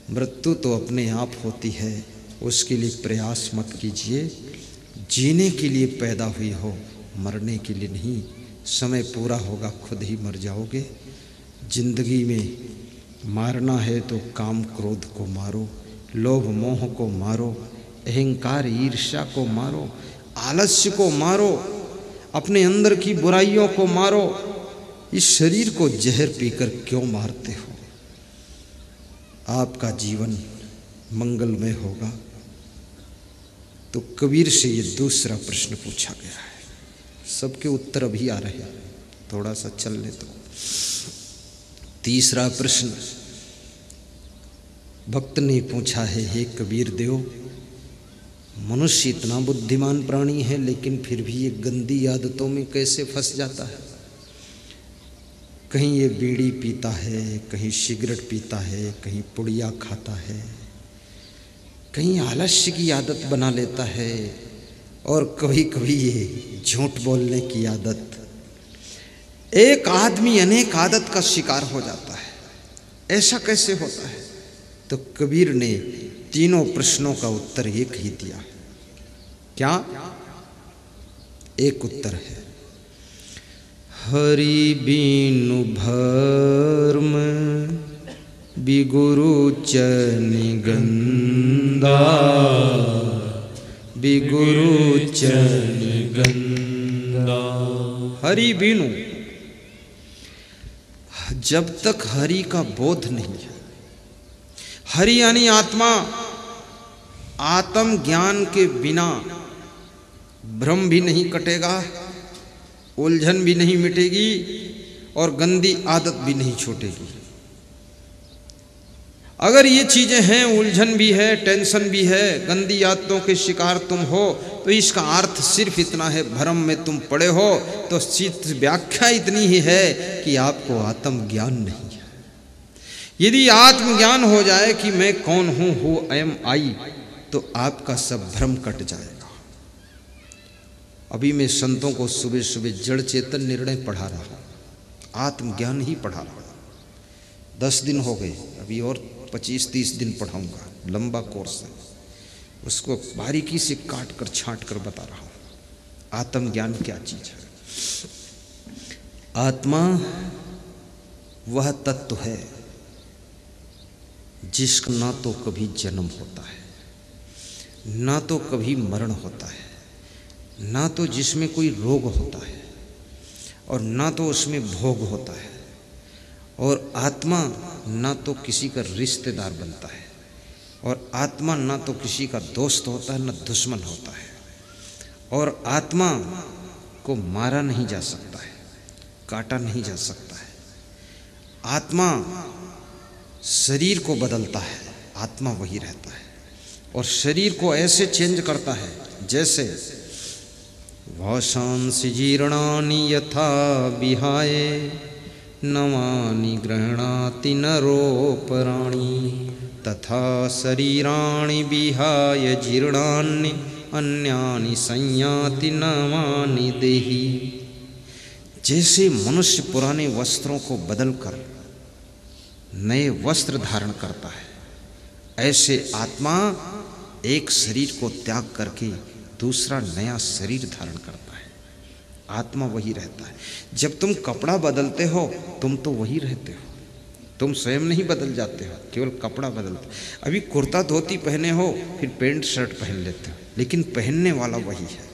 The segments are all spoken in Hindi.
मृत्यु तो अपने आप होती है, उसके लिए प्रयास मत कीजिए। जीने के लिए पैदा हुई हो, मरने के लिए नहीं। समय पूरा होगा खुद ही मर जाओगे। जिंदगी में मारना है तो काम क्रोध को मारो, लोभ मोह को मारो, अहंकार ईर्ष्या को मारो, आलस्य को मारो, अपने अंदर की बुराइयों को मारो। इस शरीर को जहर पीकर क्यों मारते हो? आपका जीवन मंगलमय होगा। तो कबीर से ये दूसरा प्रश्न पूछा गया है। सबके उत्तर अभी आ रहे हैं, थोड़ा सा चल ले तो। तीसरा प्रश्न भक्त ने पूछा है, हे कबीर देव, मनुष्य इतना बुद्धिमान प्राणी है लेकिन फिर भी ये गंदी आदतों में कैसे फंस जाता है? कहीं ये बीड़ी पीता है, कहीं सिगरेट पीता है, कहीं पुड़िया खाता है, कहीं आलस्य की आदत बना लेता है, और कभी कभी ये झूठ बोलने की आदत। एक आदमी अनेक आदत का शिकार हो जाता है, ऐसा कैसे होता है? तो कबीर ने तीनों प्रश्नों का उत्तर एक ही दिया। क्या? एक उत्तर है, हरि बीनु भर्म बिगुरु चनि गंदा, बिगुरु चनि गंदा। हरि बीनु, जब तक हरि का बोध नहीं है, हरि यानी आत्मा, आत्म ज्ञान के बिना भ्रम भी नहीं कटेगा, उलझन भी नहीं मिटेगी, और गंदी आदत भी नहीं छूटेगी। अगर ये चीजें हैं, उलझन भी है, टेंशन भी है, गंदी आदतों के शिकार तुम हो, तो इसका अर्थ सिर्फ इतना है, भ्रम में तुम पड़े हो। तो व्याख्या इतनी ही है कि आपको आत्मज्ञान नहीं है। यदि आत्मज्ञान हो जाए कि मैं कौन हूं, हु एम आई, तो आपका सब भ्रम कट जाएगा। अभी मैं संतों को सुबह सुबह जड़ चेतन निर्णय पढ़ा रहा हूं, आत्मज्ञान ही पढ़ा रहा हूं। 10 दिन हो गए, अभी और 25-30 दिन पढ़ाऊंगा, लंबा कोर्स है। उसको बारीकी से काट कर छांट कर बता रहा हूं, आत्मज्ञान क्या चीज है। आत्मा वह तत्व है जिसका ना तो कभी जन्म होता है, ना तो कभी मरण होता है, ना तो जिसमें कोई रोग होता है, और ना तो उसमें भोग होता है। और आत्मा ना तो किसी का रिश्तेदार बनता है, और आत्मा ना तो किसी का दोस्त होता है, ना दुश्मन होता है। और आत्मा को मारा नहीं जा सकता है, काटा नहीं जा सकता है। आत्मा शरीर को बदलता है, आत्मा वही रहता है। और शरीर को ऐसे चेंज करता है जैसे वाशांसि जीर्णानि यथा विहाय नवानि गृह्णाति नरोपराणि, तथा शरीराणि विहाय जीर्णानि अन्यानि संयाति नवानि देहि। जैसे मनुष्य पुराने वस्त्रों को बदलकर नए वस्त्र धारण करता है, ऐसे आत्मा एक शरीर को त्याग करके दूसरा नया शरीर धारण करता है। आत्मा वही रहता है। जब तुम कपड़ा बदलते हो तुम तो वही रहते हो, तुम स्वयं नहीं बदल जाते हो, केवल कपड़ा बदलते। अभी कुर्ता धोती पहने हो, फिर पैंट शर्ट पहन लेते हो, लेकिन पहनने वाला वही है।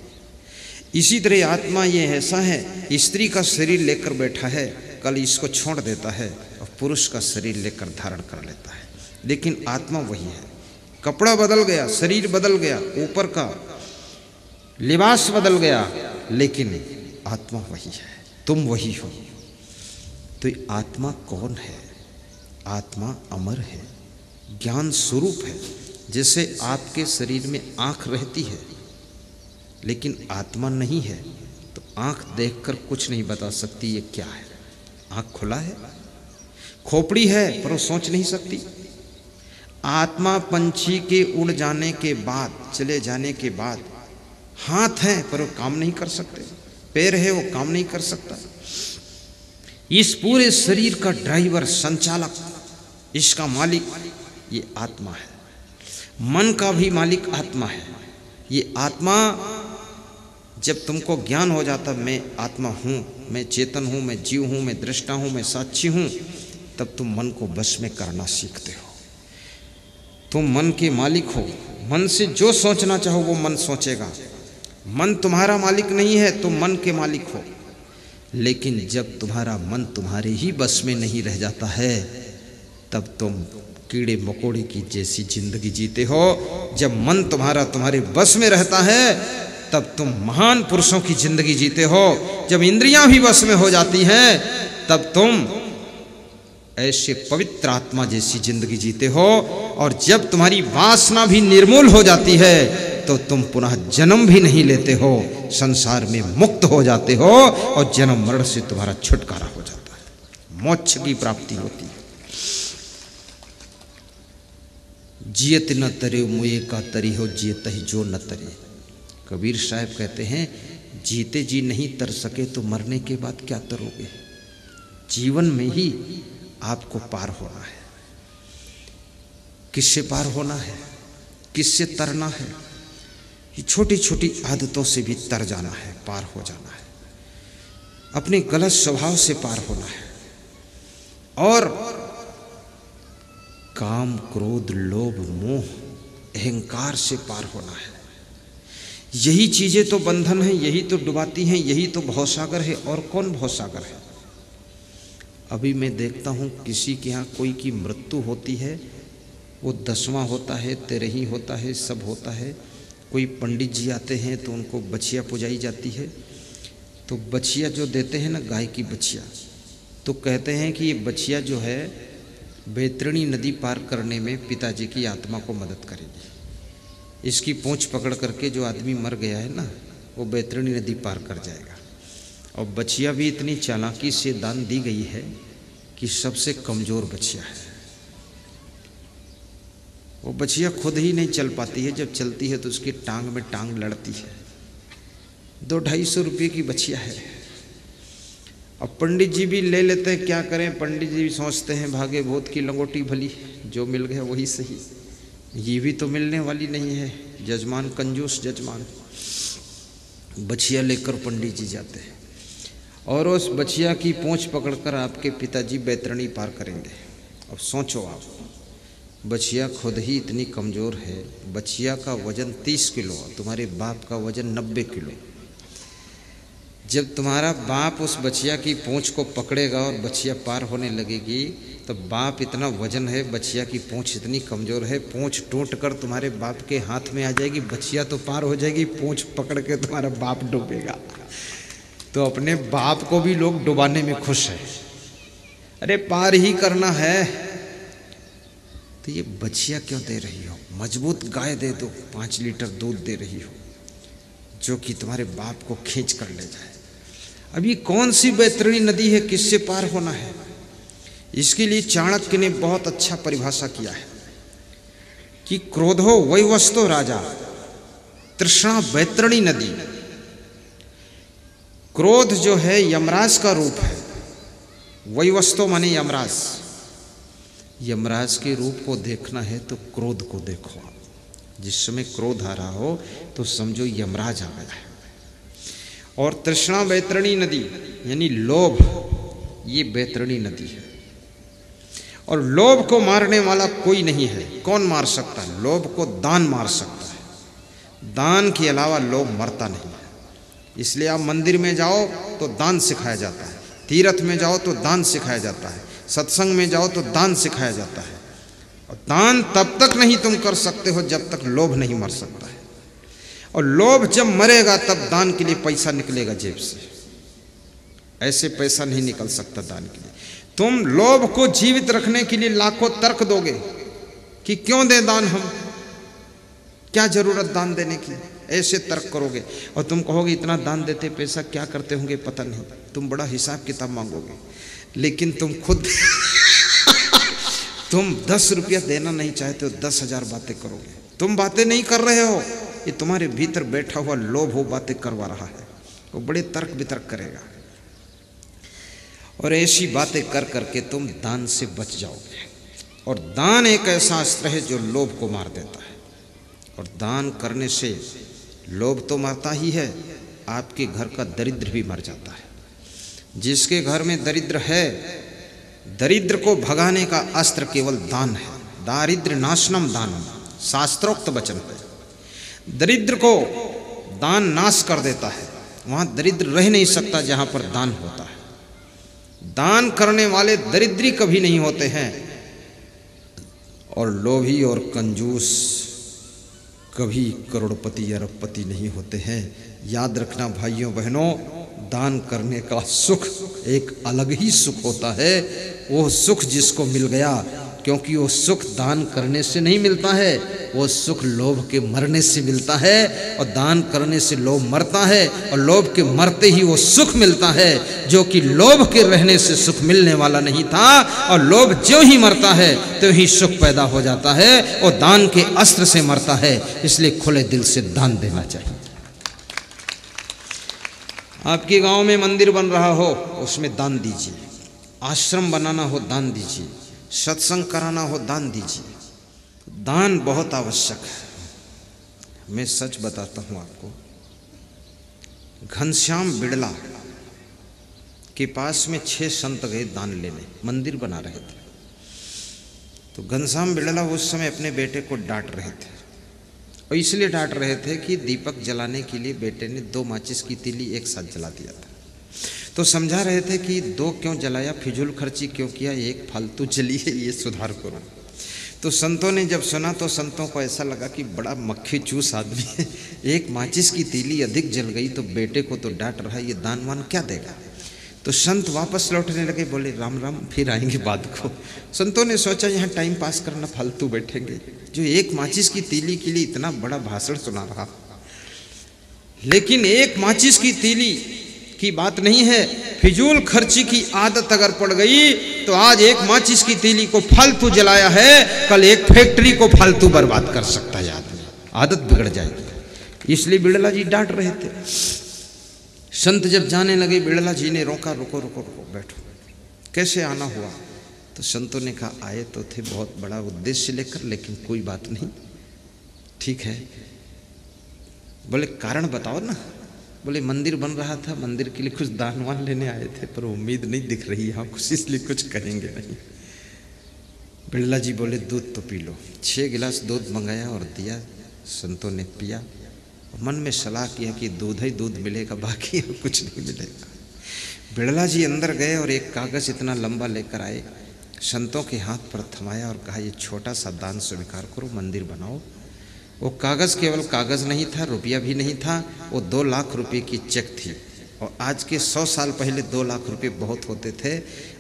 इसी तरह आत्मा ये ऐसा है, स्त्री का शरीर लेकर बैठा है, कल इसको छोड़ देता है और पुरुष का शरीर लेकर धारण कर लेता है, लेकिन आत्मा वही है। कपड़ा बदल गया, शरीर बदल गया, ऊपर का लिबास बदल गया, लेकिन आत्मा वही है, तुम वही हो। तो ये आत्मा कौन है? आत्मा अमर है, ज्ञान स्वरूप है। जैसे आपके शरीर में आंख रहती है लेकिन आत्मा नहीं है, तो आंख देखकर कुछ नहीं बता सकती ये क्या है। आंख खुला है, खोपड़ी है पर वो सोच नहीं सकती। आत्मा पंछी के उड़ जाने के बाद, चले जाने के बाद, हाथ है पर वो काम नहीं कर सकते, पैर है वो काम नहीं कर सकता। इस पूरे शरीर का ड्राइवर, संचालक, इसका मालिक ये आत्मा है। मन का भी मालिक आत्मा है। ये आत्मा जब तुमको ज्ञान हो जाता मैं आत्मा हूँ, मैं चेतन हूँ, मैं जीव हूँ, मैं दृष्टा हूँ, मैं साक्षी हूँ, तब तुम मन को बस में करना सीखते हो। तुम मन के मालिक हो। मन से जो सोचना चाहो वो मन सोचेगा। मन तुम्हारा मालिक नहीं है, तुम मन के मालिक हो। लेकिन जब तुम्हारा मन तुम्हारे ही बस में नहीं रह जाता है, तब तुम कीड़े मकोड़े की जैसी जिंदगी जीते हो। जब मन तुम्हारे बस में रहता है, तब तुम महान पुरुषों की जिंदगी जीते हो। जब इंद्रियां भी बस में हो जाती हैं, तब तुम ऐसे पवित्र आत्मा जैसी जिंदगी जीते हो। और जब तुम्हारी वासना भी निर्मूल हो जाती है, तो तुम पुनः जन्म भी नहीं लेते हो, संसार में मुक्त हो जाते हो और जन्म मरण से तुम्हारा छुटकारा हो जाता है, मोक्ष की प्राप्ति होती है। जियत न तरे मुए का तरी हो, जियत ही जो न तरे। कबीर साहब कहते हैं, जीते जी नहीं तर सके तो मरने के बाद क्या तरोगे। जीवन में ही आपको पार होना है। किससे पार होना है, किससे तरना है। ये छोटी छोटी आदतों से भी तर जाना है, पार हो जाना है। अपने गलत स्वभाव से पार होना है। और काम, क्रोध, लोभ, मोह, अहंकार से पार होना है। यही चीजें तो बंधन है, यही तो डुबाती हैं, यही तो भवसागर है। और कौन भवसागर है। अभी मैं देखता हूँ किसी के यहाँ कोई की मृत्यु होती है, वो 10वां होता है, 13ही होता है, सब होता है। कोई पंडित जी आते हैं तो उनको बछिया पुजाई जाती है। तो बछिया जो देते हैं ना, गाय की बछिया, तो कहते हैं कि ये बछिया जो है बैतरणी नदी पार करने में पिताजी की आत्मा को मदद करेगी। इसकी पूंछ पकड़ करके जो आदमी मर गया है ना, वो बैतरणी नदी पार कर जाएगा। और बछिया भी इतनी चालाकी से दान दी गई है कि सबसे कमज़ोर बछिया है। वो बछिया खुद ही नहीं चल पाती है, जब चलती है तो उसकी टांग में टांग लड़ती है। 200-250 रुपये की बछिया है। अब पंडित जी भी ले लेते हैं, क्या करें। पंडित जी भी सोचते हैं भागे भूत की लंगोटी भली, जो मिल गया वही सही। ये भी तो मिलने वाली नहीं है। जजमान कंजूस जजमान। बछिया लेकर पंडित जी जाते हैं और उस बछिया की पूंछ पकड़कर आपके पिताजी बैतरणी पार करेंगे। अब सोचो आप, बछिया खुद ही इतनी कमज़ोर है। बछिया का वजन 30 किलो, तुम्हारे बाप का वजन 90 किलो। जब तुम्हारा बाप उस बछिया की पूंछ को पकड़ेगा और बछिया पार होने लगेगी, तो बाप इतना वजन है, बछिया की पूंछ इतनी कमज़ोर है, पूंछ टूट कर तुम्हारे बाप के हाथ में आ जाएगी, बछिया तो पार हो जाएगी, पूंछ पकड़ के तुम्हारा बाप डूबेगा। तो अपने बाप को भी लोग डुबाने में खुश है। अरे पार ही करना है। तो ये बछिया क्यों दे रही हो। मजबूत गाय दे दो, 5 लीटर दूध दे रही हो, जो कि तुम्हारे बाप को खींच कर ले जाए। अब ये कौन सी बैतरणी नदी है, किससे पार होना है। इसके लिए चाणक्य ने बहुत अच्छा परिभाषा किया है कि क्रोधो वैवस्तो राजा, तृष्णा बैतरणी नदी। क्रोध जो है यमराज का रूप है। वैवस्तो माने यमराज। यमराज के रूप को देखना है तो क्रोध को देखो। जिस समय क्रोध आ रहा हो तो समझो यमराज आ गया है। और तृष्णा बैतरणी नदी यानी लोभ, ये बैतरणी नदी है। और लोभ को मारने वाला कोई नहीं है। कौन मार सकता है लोभ को? दान मार सकता है। दान के अलावा लोभ मरता नहीं है। इसलिए आप मंदिर में जाओ तो दान सिखाया जाता है, तीर्थ में जाओ तो दान सिखाया जाता है, सत्संग में जाओ तो दान सिखाया जाता है। और दान तब तक नहीं तुम कर सकते हो जब तक लोभ नहीं मर सकता है। और लोभ जब मरेगा तब दान के लिए पैसा निकलेगा जेब से। ऐसे पैसा नहीं निकल सकता दान के लिए। तुम लोभ को जीवित रखने के लिए लाखों तर्क दोगे कि क्यों दें दान, हम क्या जरूरत दान देने की, ऐसे तर्क करोगे। और तुम कहोगे इतना दान देते पैसा क्या करते होंगे पता नहीं। तुम बड़ा हिसाब किताब मांगोगे। लेकिन तुम खुद तुम 10 रुपया देना नहीं चाहते हो, 10,000 बातें करोगे। तुम बातें नहीं कर रहे हो, ये तुम्हारे भीतर बैठा हुआ लोभ हो बातें करवा रहा है। वो बड़े तर्क वितर्क करेगा और ऐसी बातें कर करके तुम दान से बच जाओगे। और दान एक ऐसा अस्त्र है जो लोभ को मार देता है। और दान करने से लोभ तो मरता ही है, आपके घर का दरिद्र भी मर जाता है। जिसके घर में दरिद्र है, दरिद्र को भगाने का अस्त्र केवल दान है। दारिद्र्य नाशनम दानम, शास्त्रोक्त वचन है। दरिद्र को दान नाश कर देता है। वहां दरिद्र रह नहीं सकता जहां पर दान होता है। दान करने वाले दरिद्री कभी नहीं होते हैं, और लोभी और कंजूस कभी करोड़पति अरबपति नहीं होते हैं। याद रखना भाइयों बहनों, दान करने का सुख एक अलग ही सुख होता है। वो सुख जिसको मिल गया, क्योंकि वो सुख दान करने से नहीं मिलता है, वो सुख लोभ के मरने से मिलता है। और दान करने से लोभ मरता है, और लोभ के मरते ही वो सुख मिलता है, जो कि लोभ के रहने से सुख मिलने वाला नहीं था। और लोभ जो ही मरता है तो ही सुख पैदा हो जाता है, और दान के अस्त्र से मरता है। इसलिए खुले दिल से दान देना चाहिए। आपके गांव में मंदिर बन रहा हो, उसमें दान दीजिए। आश्रम बनाना हो, दान दीजिए। सत्संग कराना हो, दान दीजिए। दान बहुत आवश्यक है। मैं सच बताता हूं आपको, घनश्याम बिड़ला के पास में 6 संत गए दान लेने, मंदिर बना रहे थे। तो घनश्याम बिड़ला उस समय अपने बेटे को डांट रहे थे, और इसलिए डांट रहे थे कि दीपक जलाने के लिए बेटे ने 2 माचिस की तीली एक साथ जला दिया था। तो समझा रहे थे कि 2 क्यों जलाया, फिजूल खर्ची क्यों किया, एक फालतू जली है, ये सुधार करो। तो संतों ने जब सुना तो संतों को ऐसा लगा कि बड़ा मक्खी चूस आदमी है, एक माचिस की तीली अधिक जल गई तो बेटे को तो डांट रहा है, ये दान वान क्या देगा। तो संत वापस लौटने लगे, बोले राम राम, फिर आएंगे बाद को। संतों ने सोचा यहाँ टाइम पास करना, फालतू बैठेंगे, जो एक माचिस की तीली के लिए इतना बड़ा भाषण सुना रहा। लेकिन एक माचिस की तीली की बात नहीं है, फिजूल खर्ची की आदत अगर पड़ गई तो आज एक माचिस की तीली को फालतू जलाया है, कल एक फैक्ट्री को फालतू बर्बाद कर सकता है आदमी, आदत बिगड़ जाएगी। इसलिए बिड़ला जी डांट रहे थे। संत जब जाने लगे, बिड़ला जी ने रोका, रुको रुको रुको, बैठो, कैसे आना हुआ। तो संतों ने कहा आए तो थे बहुत बड़ा उद्देश्य लेकर, लेकिन कोई बात नहीं, ठीक है। बोले कारण बताओ ना। बोले मंदिर बन रहा था, मंदिर के लिए कुछ दान वान लेने आए थे, पर उम्मीद नहीं दिख रही यहाँ कुछ, इसलिए कुछ कहेंगे नहीं। बिड़ला जी बोले दूध तो पी लो। 6 गिलास दूध मंगाया और दिया, संतों ने पिया। मन में सलाह किया कि दूध ही दूध मिलेगा, बाकी कुछ नहीं मिलेगा। बिड़ला जी अंदर गए और एक कागज़ इतना लंबा लेकर आए, संतों के हाथ पर थमाया और कहा ये छोटा सा दान स्वीकार करो, मंदिर बनाओ। वो कागज़ केवल कागज़ नहीं था, रुपया भी नहीं था, वो 2 लाख रुपए की चेक थी। और आज के 100 साल पहले 2 लाख रुपए बहुत होते थे।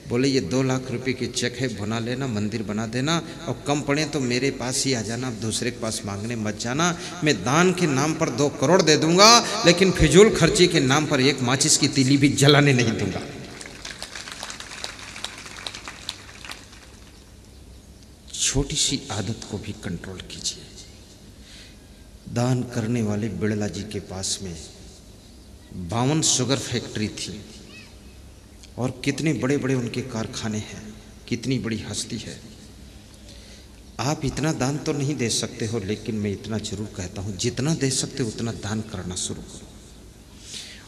बोले ये 2 लाख रुपए की चेक है, भुना लेना, मंदिर बना देना, और कम पड़े तो मेरे पास ही आ जाना, अब दूसरे के पास मांगने मत जाना। मैं दान के नाम पर 2 करोड़ दे दूंगा, लेकिन फिजूल खर्ची के नाम पर एक माचिस की तीली भी जलाने नहीं दूंगा। छोटी सी आदत को भी कंट्रोल कीजिए। दान करने वाले बिड़ला जी के पास में 52 शुगर फैक्ट्री थी, और कितने बड़े बड़े उनके कारखाने हैं, कितनी बड़ी हस्ती है। आप इतना दान तो नहीं दे सकते हो, लेकिन मैं इतना जरूर कहता हूँ, जितना दे सकते हो उतना दान करना शुरू करो।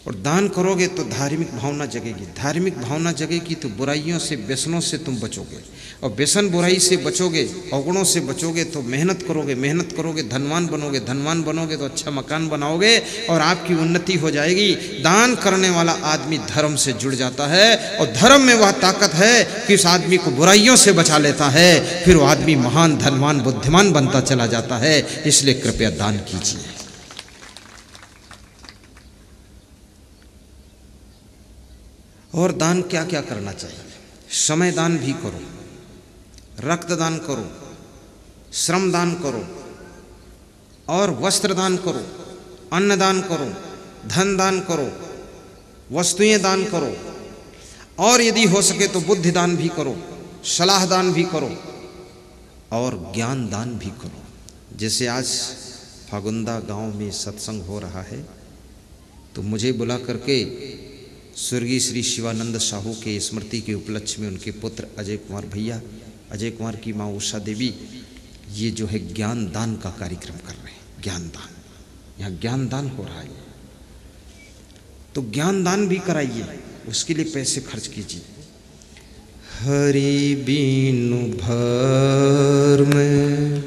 और दान करोगे तो धार्मिक भावना जगेगी, धार्मिक भावना जगेगी तो बुराइयों से, व्यसनों से तुम बचोगे, और व्यसन बुराई से बचोगे, अवगुणों से बचोगे तो मेहनत करोगे, मेहनत करोगे धनवान बनोगे, धनवान बनोगे तो अच्छा मकान बनाओगे, और आपकी उन्नति हो जाएगी। दान करने वाला आदमी धर्म से जुड़ जाता है, और धर्म में वह ताकत है कि उस आदमी को बुराइयों से बचा लेता है, फिर वो आदमी महान, धनवान, बुद्धिमान बनता चला जाता है। इसलिए कृपया दान कीजिए। और दान क्या क्या करना चाहिए? समय दान भी करो, रक्त दान करो, श्रम दान करो, और वस्त्र दान करो, अन्न दान करो, धन दान करो, वस्तुएं दान करो, और यदि हो सके तो बुद्धि दान भी करो, सलाह दान भी करो, और ज्ञान दान भी करो। जैसे आज फागुंदा गांव में सत्संग हो रहा है, तो मुझे बुला करके स्वर्गीय श्री शिवानंद साहू के स्मृति के उपलक्ष्य में उनके पुत्र अजय कुमार भैया अजय कुमार की माँ उषा देवी ये जो है ज्ञान दान का कार्यक्रम कर रहे हैं। ज्ञान दान, यहाँ ज्ञान दान हो रहा है, तो ज्ञान दान भी कराइए, उसके लिए पैसे खर्च कीजिए। हरि बीनु भर में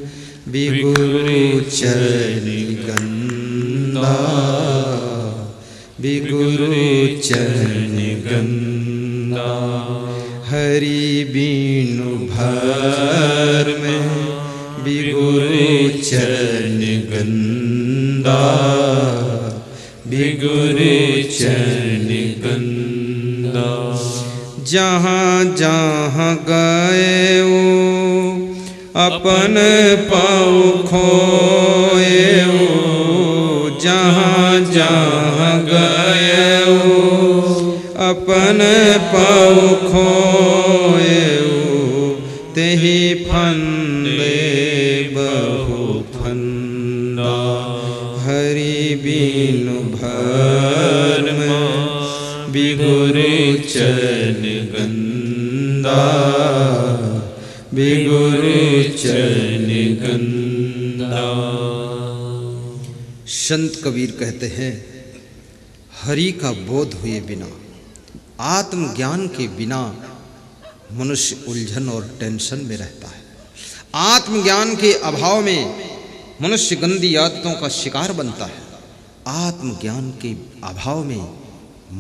बिगुरु चरण गंदा, बिगुरु चरण गंदा। हरि बीनु भर में बिगुरु चरण गंदा, बिगुरु चरण गंदा। जहाँ जहाँ गए वो अपन पाँव खोए वो, जहाँ जहाँ गए वो अपन पाँव खोए वो, तेहि फंदे बहु फंदा। हरि बीनु भर में बिगुरु चरण गंदा, बिगुरु चरण गंदा। संत कबीर कहते हैं, हरि का बोध हुए बिना, आत्मज्ञान के बिना मनुष्य उलझन और टेंशन में रहता है। आत्मज्ञान के अभाव में मनुष्य गंदी आदतों का शिकार बनता है। आत्मज्ञान के अभाव में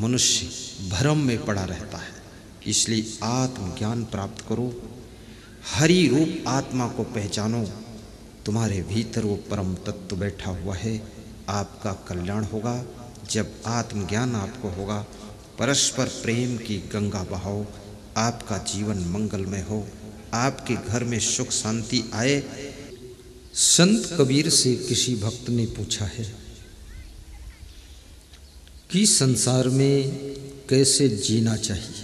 मनुष्य भ्रम में पड़ा रहता है। इसलिए आत्मज्ञान प्राप्त करो, हरि रूप आत्मा को पहचानो। तुम्हारे भीतर वो परम तत्व बैठा हुआ है। आपका कल्याण होगा जब आत्मज्ञान आपको होगा। परस्पर प्रेम की गंगा बहाओ, आपका जीवन मंगलमय हो, आपके घर में सुख शांति आए। संत कबीर से किसी भक्त ने पूछा है कि संसार में कैसे जीना चाहिए।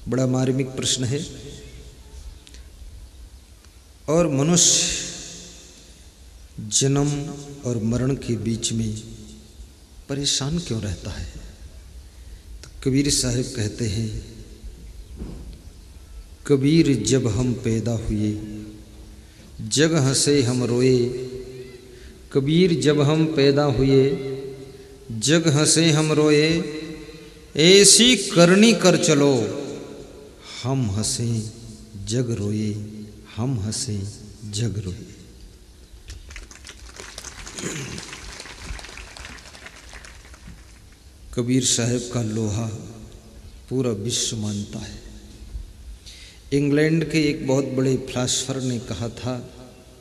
बड़ा मार्मिक प्रश्न है। और मनुष्य जन्म और मरण के बीच में परेशान क्यों रहता है? तो कबीर साहब कहते हैं, कबीर जब हम पैदा हुए जग हंसे हम रोए। कबीर जब हम पैदा हुए जग हंसे हम रोए। ऐसी करनी कर चलो हम हंसे जग रोए, हम हंसे जग रोए। कबीर साहब का लोहा पूरा विश्व मानता है। इंग्लैंड के एक बहुत बड़े फिलासफर ने कहा था,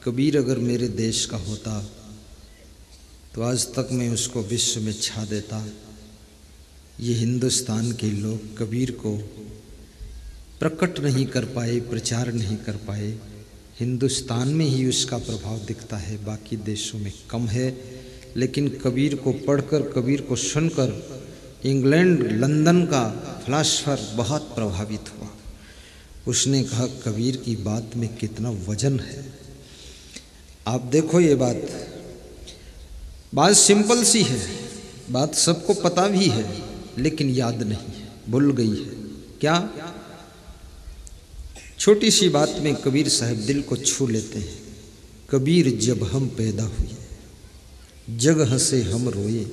कबीर अगर मेरे देश का होता तो आज तक मैं उसको विश्व में छा देता। ये हिंदुस्तान के लोग कबीर को प्रकट नहीं कर पाए, प्रचार नहीं कर पाए। हिंदुस्तान में ही उसका प्रभाव दिखता है, बाकी देशों में कम है। लेकिन कबीर को पढ़कर, कबीर को सुनकर इंग्लैंड, लंदन का फिलासफर बहुत प्रभावित हुआ। उसने कहा, कबीर की बात में कितना वजन है। आप देखो, ये बात सिंपल सी है, बात सबको पता भी है, लेकिन याद नहीं है, भूल गई है। क्या? छोटी सी बात में कबीर साहब दिल को छू लेते हैं। कबीर जब हम पैदा हुए जग हंसे हम रोए।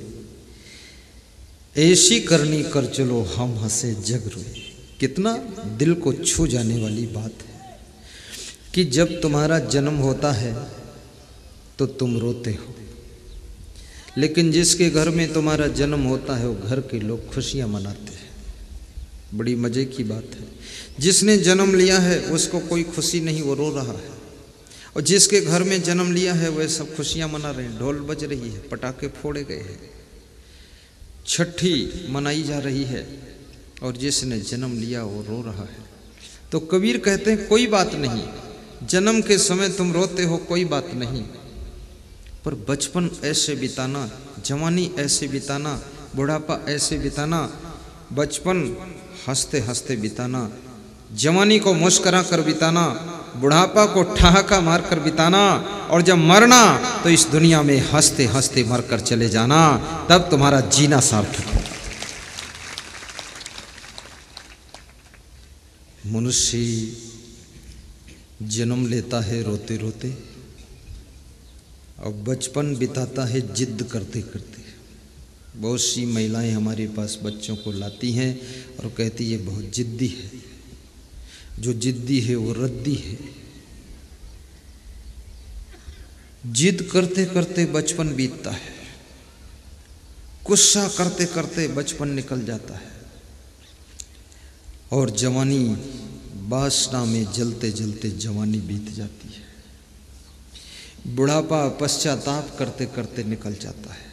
ऐसी करनी कर चलो हम हंसे जग रोए। कितना दिल को छू जाने वाली बात है कि जब तुम्हारा जन्म होता है तो तुम रोते हो, लेकिन जिसके घर में तुम्हारा जन्म होता है वो घर के लोग खुशियां मनाते हैं। बड़ी मजे की बात है। जिसने जन्म लिया है उसको कोई खुशी नहीं, वो रो रहा है। और जिसके घर में जन्म लिया है वह सब खुशियां मना रहे हैं। ढोल बज रही है, पटाखे फोड़े गए हैं, छठी मनाई जा रही है, और जिसने जन्म लिया वो रो रहा है। तो कबीर कहते हैं, कोई बात नहीं, जन्म के समय तुम रोते हो, कोई बात नहीं, पर बचपन ऐसे बिताना, जवानी ऐसे बिताना, बुढ़ापा ऐसे बिताना। बचपन हंसते हंसते बिताना, जवानी को मुस्करा कर बिताना, बुढ़ापा को ठहाका मार कर बिताना, और जब मरना तो इस दुनिया में हंसते हंसते मर कर चले जाना। तब तुम्हारा जीना सार्थक होगा। मनुष्य जन्म लेता है रोते रोते और बचपन बिताता है जिद करते करते। बहुत सी महिलाएं हमारे पास बच्चों को लाती हैं और कहती है बहुत जिद्दी है। जो जिद्दी है वो रद्दी है। जिद करते करते बचपन बीतता है, गुस्सा करते करते बचपन निकल जाता है और जवानी वासना में जलते जलते जवानी बीत जाती है। बुढ़ापा पश्चाताप करते करते निकल जाता है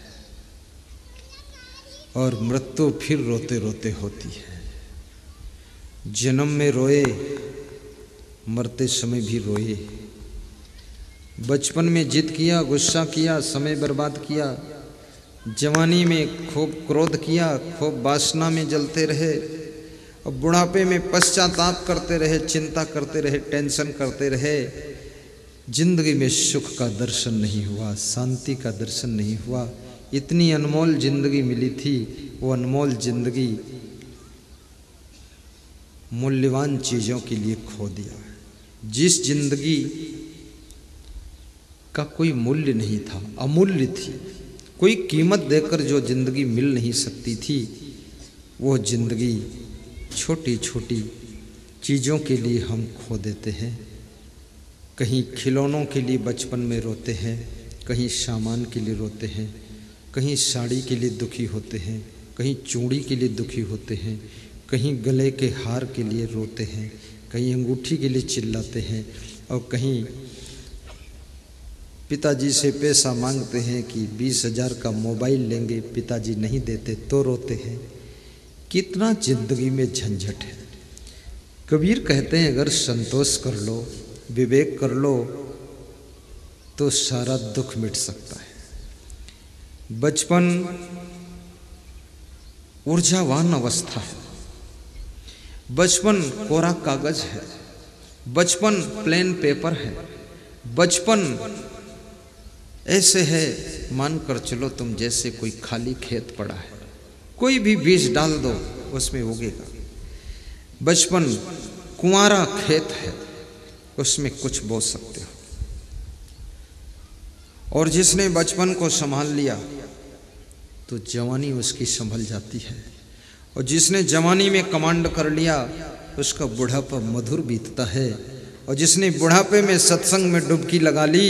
और मृत्यु फिर रोते रोते होती है। जन्म में रोए, मरते समय भी रोए। बचपन में जिद किया, गुस्सा किया, समय बर्बाद किया। जवानी में खूब क्रोध किया, खूब वासना में जलते रहे और बुढ़ापे में पश्चाताप करते रहे, चिंता करते रहे, टेंशन करते रहे। जिंदगी में सुख का दर्शन नहीं हुआ, शांति का दर्शन नहीं हुआ। इतनी अनमोल जिंदगी मिली थी, वो अनमोल जिंदगी मूल्यवान चीज़ों के लिए खो दिया। जिस जिंदगी का कोई मूल्य नहीं था, अमूल्य थी, कोई कीमत देकर जो जिंदगी मिल नहीं सकती थी, वो जिंदगी छोटी छोटी चीज़ों के लिए हम खो देते हैं। कहीं खिलौनों के लिए बचपन में रोते हैं, कहीं सामान के लिए रोते हैं, कहीं साड़ी के लिए दुखी होते हैं, कहीं चूड़ी के लिए दुखी होते हैं, कहीं गले के हार के लिए रोते हैं, कहीं अंगूठी के लिए चिल्लाते हैं और कहीं पिताजी से पैसा मांगते हैं कि 20,000 का मोबाइल लेंगे, पिताजी नहीं देते तो रोते हैं। कितना जिंदगी में झंझट है। कबीर कहते हैं अगर संतोष कर लो, विवेक कर लो तो सारा दुख मिट सकता है। बचपन ऊर्जावान अवस्था है, बचपन कोरा कागज है, बचपन प्लेन पेपर है, बचपन ऐसे है मानकर चलो तुम जैसे कोई खाली खेत पड़ा है, कोई भी बीज डाल दो उसमें उगेगा। बचपन कुंवारा खेत है, उसमें कुछ बो सकते हो। और जिसने बचपन को संभाल लिया तो जवानी उसकी संभल जाती है, और जिसने जवानी में कमांड कर लिया उसका बुढ़ापा मधुर बीतता है, और जिसने बुढ़ापे में सत्संग में डुबकी लगा ली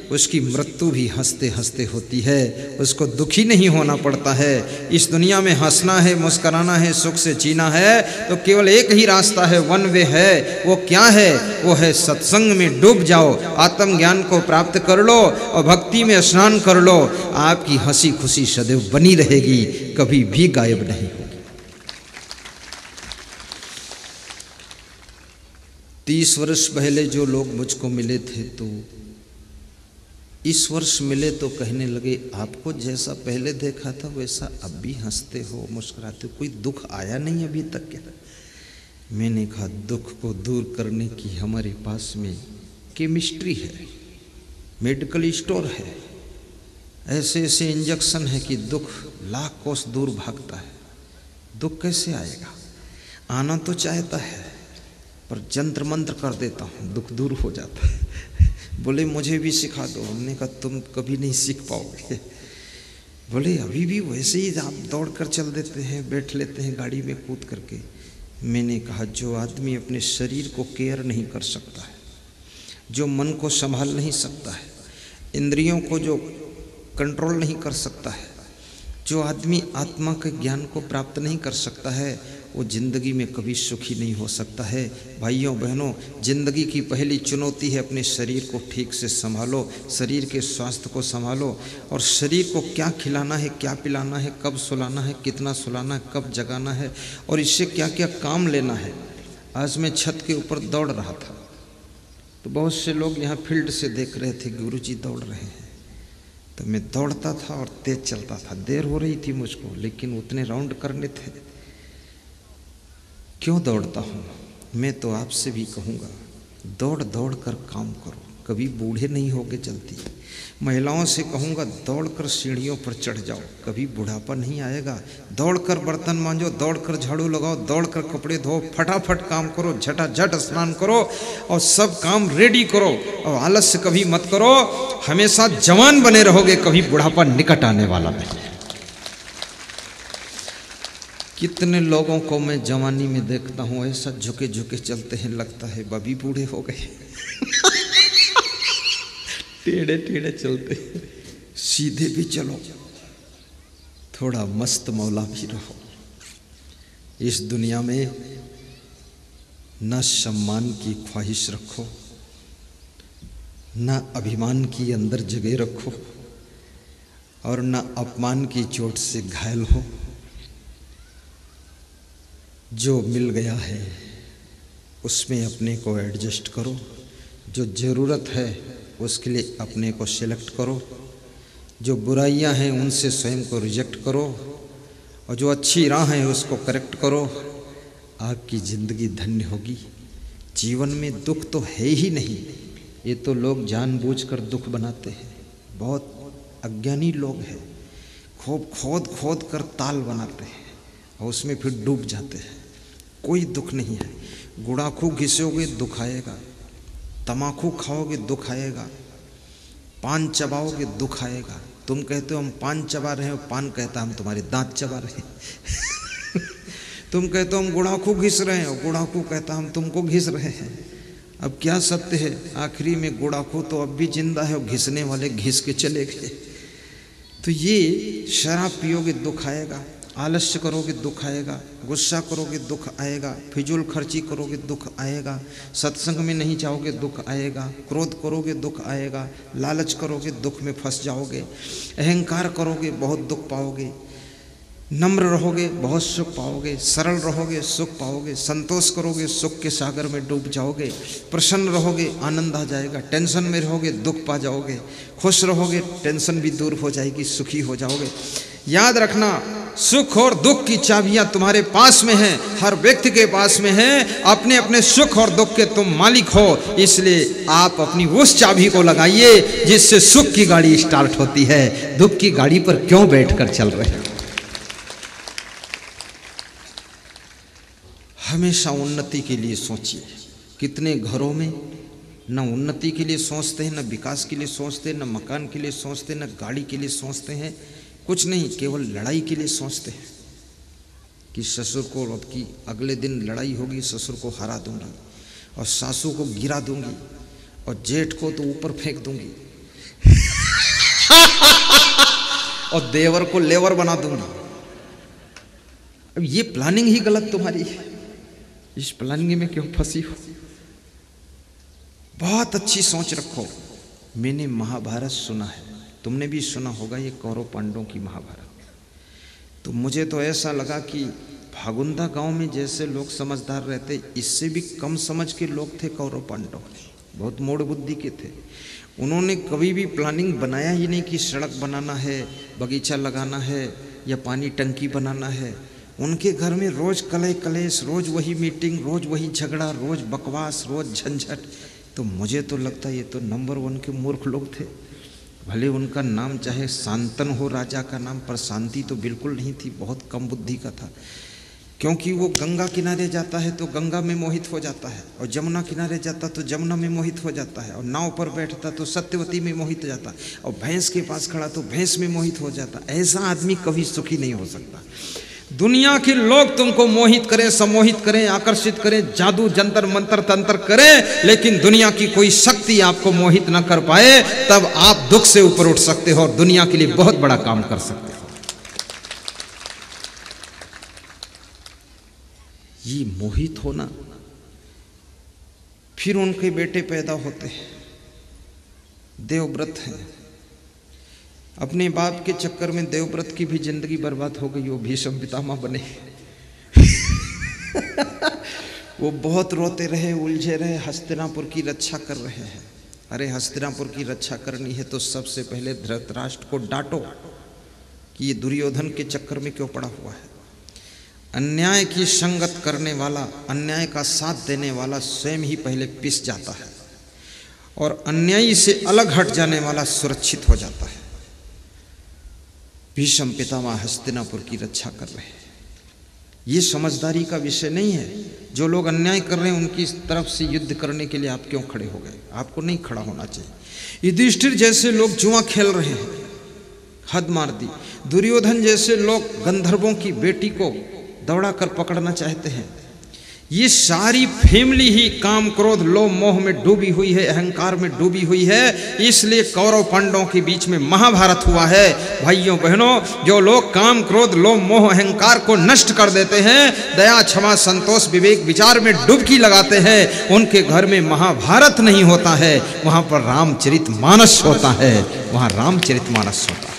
उसकी मृत्यु भी हंसते हंसते होती है। उसको दुखी नहीं होना पड़ता है। इस दुनिया में हंसना है, मुस्कराना है, सुख से जीना है तो केवल एक ही रास्ता है, वन वे है। वो क्या है? वो है सत्संग में डूब जाओ, आत्मज्ञान को प्राप्त कर लो और भक्ति में स्नान कर लो। आपकी हंसी खुशी सदैव बनी रहेगी, कभी भी गायब नहीं होगी। 30 वर्ष पहले जो लोग मुझको मिले थे तो इस वर्ष मिले तो कहने लगे आपको जैसा पहले देखा था वैसा अब भी हंसते हो, मुस्कुराते हो, कोई दुख आया नहीं अभी तक क्या? मैंने कहा दुख को दूर करने की हमारे पास में केमिस्ट्री है, मेडिकल स्टोर है, ऐसे ऐसे इंजेक्शन है कि दुख लाख कोस दूर भागता है। दुख कैसे आएगा? आना तो चाहता है पर जंत्र मंत्र कर देता हूँ, दुख दूर हो जाता है। बोले मुझे भी सिखा दो। हमने कहा तुम कभी नहीं सीख पाओगे। बोले अभी भी वैसे ही आप दौड़ कर चल देते हैं, बैठ लेते हैं गाड़ी में कूद करके। मैंने कहा जो आदमी अपने शरीर को केयर नहीं कर सकता है, जो मन को संभाल नहीं सकता है, इंद्रियों को जो कंट्रोल नहीं कर सकता है, जो आदमी आत्मा के ज्ञान को प्राप्त नहीं कर सकता है, वो जिंदगी में कभी सुखी नहीं हो सकता है। भाइयों बहनों, जिंदगी की पहली चुनौती है अपने शरीर को ठीक से संभालो, शरीर के स्वास्थ्य को संभालो, और शरीर को क्या खिलाना है, क्या पिलाना है, कब सुलाना है, कितना सुलाना है, कब जगाना है, और इससे क्या क्या काम लेना है। आज मैं छत के ऊपर दौड़ रहा था तो बहुत से लोग यहाँ फील्ड से देख रहे थे, गुरुजी दौड़ रहे हैं। तो मैं दौड़ता था और तेज चलता था। देर हो रही थी मुझको, लेकिन उतने राउंड करने थे। क्यों दौड़ता हूँ? मैं तो आपसे भी कहूँगा दौड़ दौड़ कर काम करो, कभी बूढ़े नहीं होगे जल्दी। महिलाओं से कहूँगा दौड़कर सीढ़ियों पर चढ़ जाओ, कभी बुढ़ापा नहीं आएगा। दौड़कर बर्तन मांजो, दौड़कर झाड़ू लगाओ, दौड़कर कपड़े धो, फटाफट काम करो, झटाझट स्नान करो और सब काम रेडी करो और आलस्य कभी मत करो। हमेशा जवान बने रहोगे, कभी बुढ़ापा निकट आने वाला नहीं। कितने लोगों को मैं जवानी में देखता हूँ ऐसा झुके झुके चलते हैं, लगता है बभी बूढ़े हो गए। टेढ़े टेढ़े चलते, सीधे भी चलो, थोड़ा मस्त मौला भी रहो। इस दुनिया में न सम्मान की ख्वाहिश रखो, न अभिमान की अंदर जगह रखो और न अपमान की चोट से घायल हो। जो मिल गया है उसमें अपने को एडजस्ट करो, जो ज़रूरत है उसके लिए अपने को सिलेक्ट करो, जो बुराइयां हैं उनसे स्वयं को रिजेक्ट करो और जो अच्छी राह है उसको करेक्ट करो। आपकी ज़िंदगी धन्य होगी। जीवन में दुख तो है ही नहीं, ये तो लोग जानबूझकर दुख बनाते हैं। बहुत अज्ञानी लोग हैं, खूब खोद खोद कर ताल बनाते हैं और उसमें फिर डूब जाते हैं। कोई दुख नहीं है। गुड़ाखू घिसोगे दुख आएगा, तमाकू खाओगे दुख आएगा, पान चबाओगे दुख आएगा। तुम कहते हो हम पान चबा रहे हो, पान कहता हम तुम्हारे दांत चबा रहे हैं। तुम कहते हो हम गुड़ाखू घिस रहे हैं, गुड़ाखू कहता हम तुमको घिस रहे हैं। अब क्या सत्य है? आखिरी में गुड़ाखू तो अब भी जिंदा है और घिसने वाले घिस के चले गए। तो ये शराब पियोगे दुख आएगा, आलस्य करोगे दुख आएगा, गुस्सा करोगे दुख आएगा, फिजूल खर्ची करोगे दुख आएगा, सत्संग में नहीं जाओगे दुख आएगा, क्रोध करोगे दुख आएगा, लालच करोगे दुख में फंस जाओगे, अहंकार करोगे बहुत दुख पाओगे, नम्र रहोगे बहुत सुख पाओगे, सरल रहोगे सुख पाओगे, संतोष करोगे सुख के सागर में डूब जाओगे, प्रसन्न रहोगे आनंद आ जाएगा, टेंशन में रहोगे दुख पा जाओगे, खुश रहोगे टेंशन भी दूर हो जाएगी, सुखी हो जाओगे। याद रखना, सुख और दुख की चाबियां तुम्हारे पास में हैं, हर व्यक्ति के पास में हैं। अपने अपने सुख और दुख के तुम मालिक हो, इसलिए आप अपनी उस चाबी को लगाइए जिससे सुख की गाड़ी स्टार्ट होती है। दुख की गाड़ी पर क्यों बैठकर चल रहे हैं? हमेशा उन्नति के लिए सोचिए। कितने घरों में न उन्नति के लिए सोचते हैं, न विकास के लिए सोचते हैं, न मकान के लिए सोचते हैं, न गाड़ी के लिए सोचते हैं, कुछ नहीं, केवल लड़ाई के लिए सोचते हैं कि ससुर को अब की अगले दिन लड़ाई होगी, ससुर को हरा दूंगी और सासू को गिरा दूंगी और जेठ को तो ऊपर फेंक दूंगी और देवर को लेवर बना दूंगी। अब ये प्लानिंग ही गलत तुम्हारी है। इस प्लानिंग में क्यों फंसी हो? बहुत अच्छी सोच रखो। मैंने महाभारत सुना है, तुमने भी सुना होगा, ये कौरव पांडवों की महाभारत। तो मुझे तो ऐसा लगा कि भागुंदा गांव में जैसे लोग समझदार रहते, इससे भी कम समझ के लोग थे कौरव पांडव। बहुत मोड़ बुद्धि के थे। उन्होंने कभी भी प्लानिंग बनाया ही नहीं कि सड़क बनाना है, बगीचा लगाना है या पानी टंकी बनाना है। उनके घर में रोज कलह कलेश, रोज वही मीटिंग, रोज वही झगड़ा, रोज बकवास, रोज झंझट। तो मुझे तो लगता ये तो नंबर 1 के मूर्ख लोग थे। भले उनका नाम चाहे शांतन हो, राजा का नाम, पर शांति तो बिल्कुल नहीं थी, बहुत कम बुद्धि का था। क्योंकि वो गंगा किनारे जाता है तो गंगा में मोहित हो जाता है, और जमुना किनारे जाता तो जमुना में मोहित हो जाता है, और नाव पर बैठता तो सत्यवती में मोहित हो जाता, और भैंस के पास खड़ा तो भैंस में मोहित हो जाता। ऐसा आदमी कभी सुखी नहीं हो सकता। दुनिया के लोग तुमको मोहित करें, सम्मोहित करें, आकर्षित करें, जादू जंतर मंत्र तंत्र करें, लेकिन दुनिया की कोई शक्ति आपको मोहित ना कर पाए, तब आप दुख से ऊपर उठ सकते हो और दुनिया के लिए बहुत बड़ा काम कर सकते हो। ये मोहित होना। फिर उनके बेटे पैदा होते हैं, देवव्रत हैं। अपने बाप के चक्कर में देवव्रत की भी जिंदगी बर्बाद हो गई। वो भीष्म पितामह बने। वो बहुत रोते रहे, उलझे रहे, हस्तिनापुर की रक्षा कर रहे हैं। अरे हस्तिनापुर की रक्षा करनी है तो सबसे पहले धृतराष्ट्र को डांटो कि ये दुर्योधन के चक्कर में क्यों पड़ा हुआ है। अन्याय की संगत करने वाला, अन्याय का साथ देने वाला स्वयं ही पहले पिस जाता है। और अन्यायी से अलग हट जाने वाला सुरक्षित हो जाता है। भीष्म पितामह हस्तिनापुर की रक्षा कर रहे हैं। ये समझदारी का विषय नहीं है। जो लोग अन्याय कर रहे हैं उनकी तरफ से युद्ध करने के लिए आप क्यों खड़े हो गए? आपको नहीं खड़ा होना चाहिए। युधिष्ठिर जैसे लोग जुआ खेल रहे हैं, हद मार दी। दुर्योधन जैसे लोग गंधर्वों की बेटी को दौड़ा कर पकड़ना चाहते हैं। ये सारी फैमिली ही काम क्रोध लोभ मोह में डूबी हुई है, अहंकार में डूबी हुई है। इसलिए कौरव पांडवों के बीच में महाभारत हुआ है। भाइयों बहनों, जो लोग काम क्रोध लोभ मोह अहंकार को नष्ट कर देते हैं, दया क्षमा संतोष विवेक विचार में डुबकी लगाते हैं, उनके घर में महाभारत नहीं होता है, वहां पर रामचरितमानस होता है, वहां रामचरितमानस होता है।